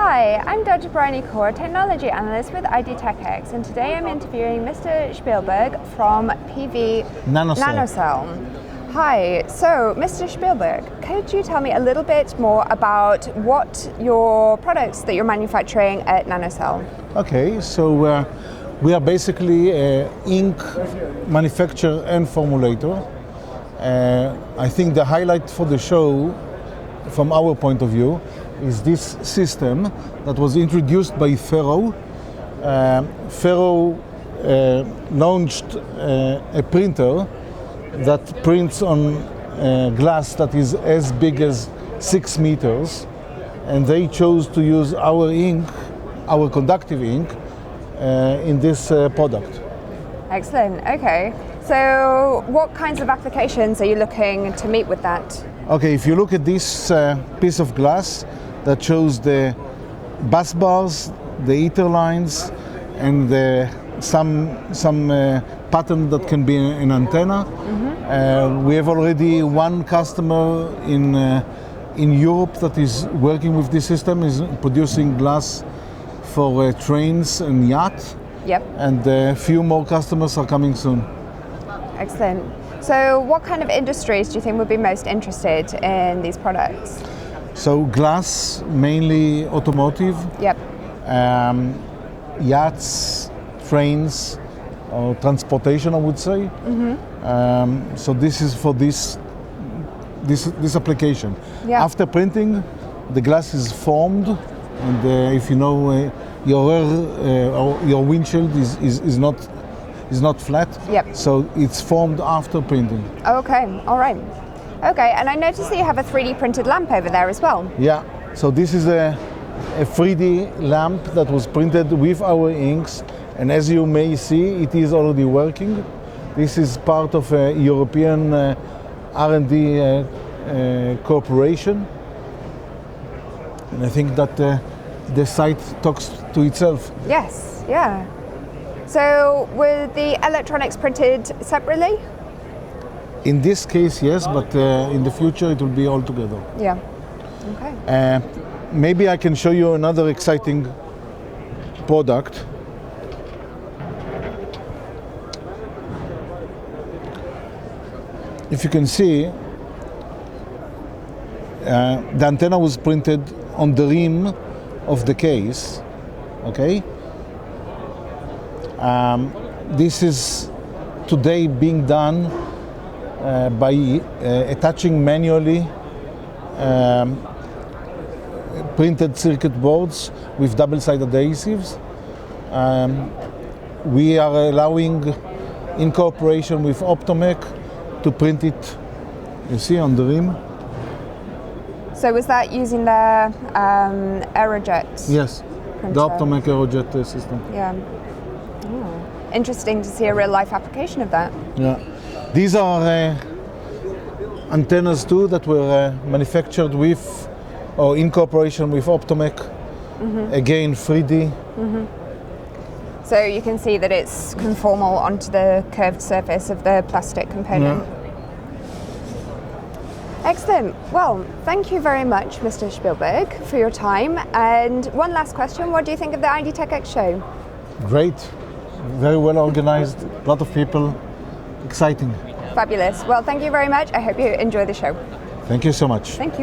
Hi, I'm Dr. Bryony Kaur, Technology Analyst with IDTechEx, and today I'm interviewing Mr. Spielberg from PV Nano Cell. Hi, so Mr. Spielberg, could you tell me a little bit more about what your products that you're manufacturing at Nano Cell? Okay, so we are basically an ink manufacturer and formulator. I think the highlight for the show, from our point of view, is this system that was introduced by Ferro. Ferro launched a printer that prints on glass that is as big as 6 meters, and they chose to use our ink, our conductive ink, in this product. Excellent, okay. So what kinds of applications are you looking to meet with that? Okay, if you look at this piece of glass that shows the bus bars, the heater lines, and some pattern that can be an antenna. Mm-hmm. We have already one customer in Europe that is working with this system, is producing glass for trains and yachts. Yep. And a few more customers are coming soon. Excellent. So what kind of industries do you think would be most interested in these products? So glass, mainly automotive. Yep. Yachts, trains, or transportation, I would say. Mm-hmm. So this is for this application. Yeah. After printing, the glass is formed, and if you know your windshield is not flat. Yep. So it's formed after printing. Okay, all right. Okay, and I noticed that you have a 3D printed lamp over there as well. Yeah, so this is a 3D lamp that was printed with our inks, and as you may see, it is already working. This is part of a European R&D cooperation, and I think that the site talks to itself. Yes, yeah. So were the electronics printed separately? In this case, yes, but in the future it will be all together. Yeah. Okay. Maybe I can show you another exciting product. If you can see, the antenna was printed on the rim of the case. Okay. This is today being done by attaching manually printed circuit boards with double-sided adhesives. We are allowing, in cooperation with Optomec, to print it, you see, on the rim. So was that using the Aerojet? Yes, printer? the Optomec Aerojet system. Yeah. Oh. Interesting to see a real-life application of that. Yeah. These are antennas too that were manufactured with or in cooperation with Optomec. Mm-hmm. Again, 3D. Mm-hmm. So you can see that it's conformal onto the curved surface of the plastic component. Yeah. Excellent. Well, thank you very much, Mr. Spielberg, for your time. And one last question, what do you think of the IDTechEx show? Great. Very well organized, a lot of people, exciting. Fabulous. Well, thank you very much. I hope you enjoy the show. Thank you so much. Thank you.